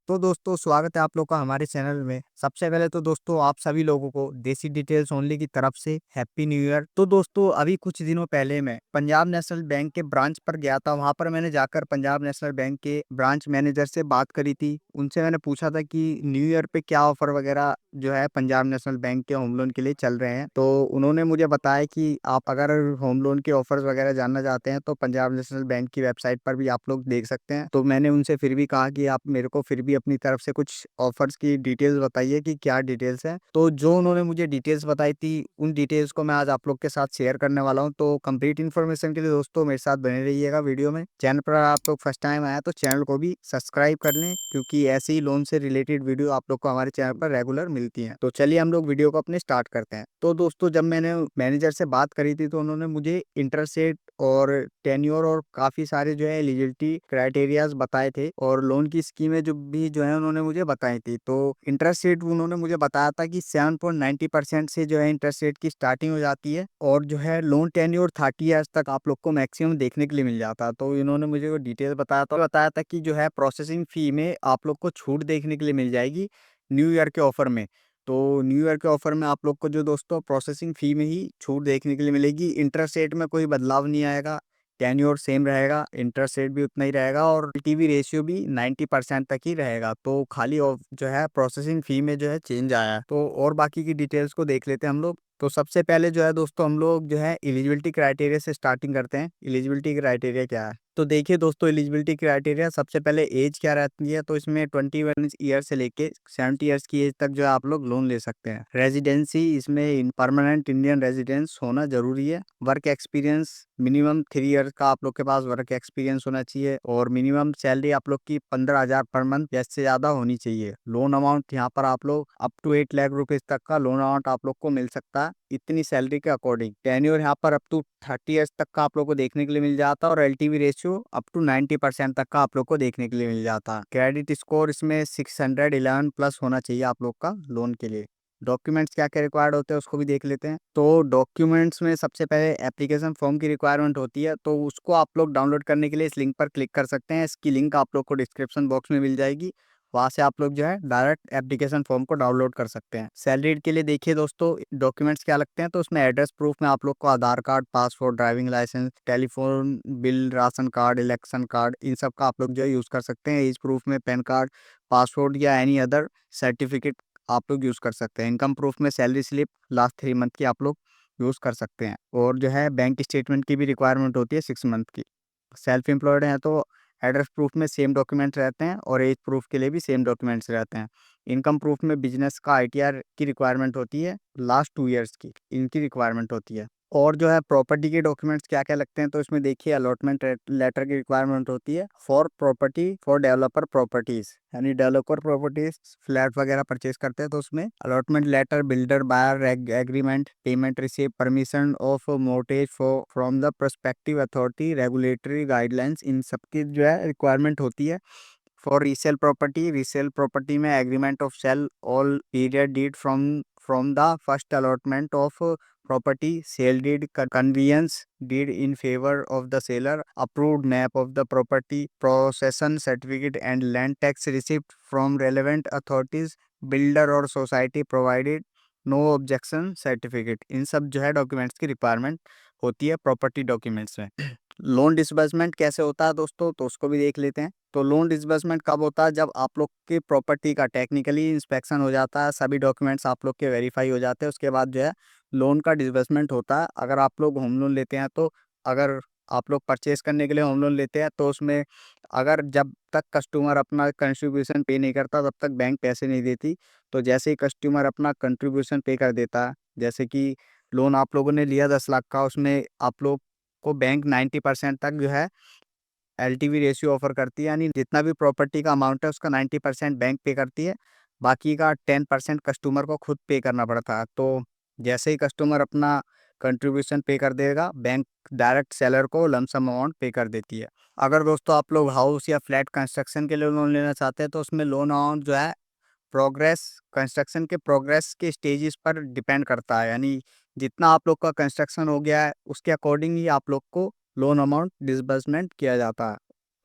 तो दोस्तों स्वागत है आप लोग का हमारे चैनल में। सबसे पहले तो दोस्तों आप सभी लोगों को देसी डिटेल्स ओनली की तरफ से हैप्पी न्यू ईयर। तो दोस्तों अभी कुछ दिनों पहले मैं पंजाब नेशनल बैंक के ब्रांच पर गया था। वहां पर मैंने जाकर पंजाब नेशनल बैंक के ब्रांच मैनेजर से बात करी थी। उनसे मैंने पूछा था कि न्यू ईयर पे क्या ऑफर वगैरह जो है पंजाब नेशनल बैंक के होम लोन के लिए चल रहे हैं। तो उन्होंने मुझे बताया कि आप अगर होम लोन के ऑफर्स वगैरह जानना चाहते हैं तो पंजाब नेशनल बैंक की वेबसाइट पर भी आप लोग देख सकते हैं। तो मैंने उनसे फिर भी कहा कि आप मेरे को फिर भी अपनी तरफ से कुछ ऑफर्स की डिटेल्स बताइए कि क्या डिटेल्स हैं। तो जो उन्होंने मुझे डिटेल्स बताई थी उन डिटेल्स को मैं आज आप लोग के साथ शेयर करने वाला हूं। तो कंप्लीट इन्फॉर्मेशन के लिए दोस्तों मेरे साथ बने रहिएगा वीडियो में। चैनल पर आप लोग फर्स्ट टाइम आया तो चैनल को भी सब्सक्राइब कर लें, क्योंकि ऐसे ही लोन से रिलेटेड वीडियो आप लोग को हमारे चैनल पर रेगुलर मिलती है। तो चलिए हम लोग वीडियो को अपने स्टार्ट करते हैं। तो दोस्तों जब मैंने मैनेजर से बात करी थी तो उन्होंने मुझे इंटरेस्ट रेट और टेन्योर और काफी सारे जो है एलिजिबिलिटी क्राइटेरियाज बताए थे, और लोन की स्कीमें जो है उन्होंने मुझे बताई थी। तो इंटरेस्ट रेट उन्होंने मुझे बताया था कि 7.90% से जो है इंटरेस्ट रेट की स्टार्टिंग हो जाती है, और जो है लोन टेन्योर 30 ईयर्स तक आप लोग को मैक्सिमम देखने के लिए मिल जाता है। तो इन्होंने मुझे वो डिटेल बताया था कि जो है प्रोसेसिंग फी में आप लोग को छूट देखने के लिए मिल जाएगी न्यू ईयर के ऑफर में। तो न्यू ईयर के ऑफर में आप लोग को जो दोस्तों प्रोसेसिंग फी में ही छूट देखने के लिए मिलेगी। इंटरेस्ट रेट में कोई बदलाव नहीं आएगा, टेन्योर सेम रहेगा, इंटरेस्ट रेट भी उतना ही रहेगा, और टीवी रेशियो भी 90% तक ही रहेगा। तो खाली जो है प्रोसेसिंग फी में जो है चेंज आया है। तो और बाकी की डिटेल्स को देख लेते हैं हम लोग। तो सबसे पहले जो है दोस्तों हम लोग जो है एलिजिबिलिटी क्राइटेरिया से स्टार्टिंग करते हैं। एलिजिबिलिटी क्राइटेरिया क्या है तो देखिए दोस्तों, एलिजिबिलिटी क्राइटेरिया सबसे पहले एज क्या रहती है। तो इसमें 21 ईयर से लेके 70 ईयर्स की एज तक जो है आप लोग लोन ले सकते हैं। रेजिडेंसी इसमें परमानेंट इंडियन रेजिडेंस होना जरूरी है। वर्क एक्सपीरियंस मिनिमम 3 ईयर का आप लोग के पास वर्क एक्सपीरियंस होना चाहिए, और मिनिमम सैलरी आप लोग की 15,000 पर मंथ या इससे ज्यादा होनी चाहिए। लोन अमाउंट यहाँ पर आप लोग अप टू 8 लाख रुपीज तक का लोन अमाउंट आप लोग को मिल सकता है, इतनी सैलरी के अकॉर्डिंग। टेन्योर यहाँ पर अप टू 30 ईयर्स तक का आप लोग को देखने के लिए मिल जाता है, और एलटीवी रेशियो अप टू 90% तक का आप लोग को देखने के लिए मिल जाता है। क्रेडिट स्कोर इसमें 611 प्लस होना चाहिए आप लोग का लोन के लिए। डॉक्यूमेंट्स क्या क्या रिक्वायर्ड होते हैं उसको भी देख लेते हैं। तो डॉक्यूमेंट्स में सबसे पहले एप्लीकेशन फॉर्म की रिक्वायरमेंट होती है, तो उसको आप लोग डाउनलोड करने के लिए इस लिंक पर क्लिक कर सकते हैं। इसकी लिंक आप लोग को डिस्क्रिप्शन बॉक्स में मिल जाएगी। वहाँ से आप लोग जो है डायरेक्ट एप्लीकेशन फॉर्म को डाउनलोड कर सकते हैं। सैलरी के लिए देखिए दोस्तों डॉक्यूमेंट्स क्या लगते हैं। तो उसमें एड्रेस प्रूफ में आप लोग को Aadhaar card, passport, driving licence, telephone bill, ration card, election card, इन सब का आप लोग जो है यूज़ कर सकते हैं। एज प्रूफ में पैन कार्ड, पासपोर्ट या एनी अदर सर्टिफिकेट आप लोग यूज़ कर सकते हैं। इनकम प्रूफ में सैलरी स्लिप लास्ट 3 मंथ की आप लोग यूज़ कर सकते हैं। और जो है बैंक स्टेटमेंट की भी रिक्वायरमेंट होती है 6 मंथ की। सेल्फ एम्प्लॉयड हैं तो एड्रेस प्रूफ में सेम डॉक्यूमेंट्स रहते हैं, और एज प्रूफ के लिए भी सेम डॉक्यूमेंट्स रहते हैं। इनकम प्रूफ में बिजनेस का आईटीआर की रिक्वायरमेंट होती है, लास्ट 2 ईयर्स की इनकी रिक्वायरमेंट होती है। और जो है प्रॉपर्टी के डॉक्यूमेंट्स क्या क्या लगते हैं, तो इसमें देखिए अलॉटमेंट लेटर की रिक्वायरमेंट होती है for property for developer properties, यानी डेवलपर प्रॉपर्टीज फ्लैट वगैरह परचेज करते हैं तो उसमें allotment letter, builder buyer agreement, payment receive, permission of mortgage for from the prospective authority, regulatory guidelines, इन सबकी जो है रिक्वायरमेंट होती है। फॉर रीसेल प्रॉपर्टी में agreement of sale all period deed from the first allotment of property, sale deed, conveyance deed in favor of the seller, approved map of the property, possession certificate and land tax receipt from relevant authorities, builder or society provided no objection certificate. इन सब जो है documents की requirement होती है property documents में। Loan disbursement कैसे होता है दोस्तों, तो उसको भी देख लेते हैं। तो लोन डिसबर्समेंट कब होता है, जब आप लोग की प्रॉपर्टी का टेक्निकली इंस्पेक्शन हो जाता है, सभी डॉक्यूमेंट्स आप लोग के वेरीफाई हो जाते हैं, उसके बाद जो है लोन का डिसबर्समेंट होता है। अगर आप लोग होम लोन लेते हैं तो अगर आप लोग परचेज करने के लिए होम लोन लेते हैं तो उसमें अगर जब तक कस्टमर अपना कंट्रीब्यूशन पे नहीं करता तब तक बैंक पैसे नहीं देती। तो जैसे ही कस्टमर अपना कंट्रीब्यूशन पे कर देता है, जैसे कि लोन आप लोगों ने लिया 10 लाख का, उसमें आप लोग को बैंक 90% तक जो है एलटीवी रेशियो ऑफर करती है, यानी जितना भी प्रॉपर्टी का अमाउंट है उसका 90% बैंक पे करती है, बाकी का 10% कस्टमर को खुद पे करना पड़ता है। तो जैसे ही कस्टमर अपना कंट्रीब्यूशन पे कर देगा, बैंक डायरेक्ट सेलर को लमसम अमाउंट पे कर देती है। अगर दोस्तों आप लोग हाउस या फ्लैट कंस्ट्रक्शन के लिए लोन लेना चाहते हैं तो उसमें लोन अमाउंट जो है प्रोग्रेस कंस्ट्रक्शन के प्रोग्रेस के स्टेजेस पर डिपेंड करता है, यानी जितना आप लोग का कंस्ट्रक्शन हो गया है उसके अकॉर्डिंग ही आप लोग को लोन अमाउंट डिसबर्समेंट किया जाता है।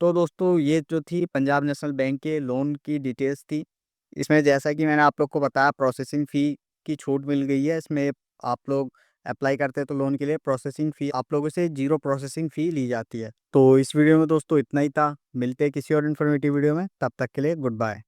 तो दोस्तों ये जो थी पंजाब नेशनल बैंक के लोन की डिटेल्स थी। इसमें जैसा कि मैंने आप लोग को बताया प्रोसेसिंग फ़ी की छूट मिल गई है। इसमें आप लोग अप्लाई करते हैं तो लोन के लिए प्रोसेसिंग फ़ी आप लोगों से 0 प्रोसेसिंग फ़ी ली जाती है। तो इस वीडियो में दोस्तों इतना ही था। मिलते हैं किसी और इन्फॉर्मेटिव वीडियो में, तब तक के लिए गुड बाय।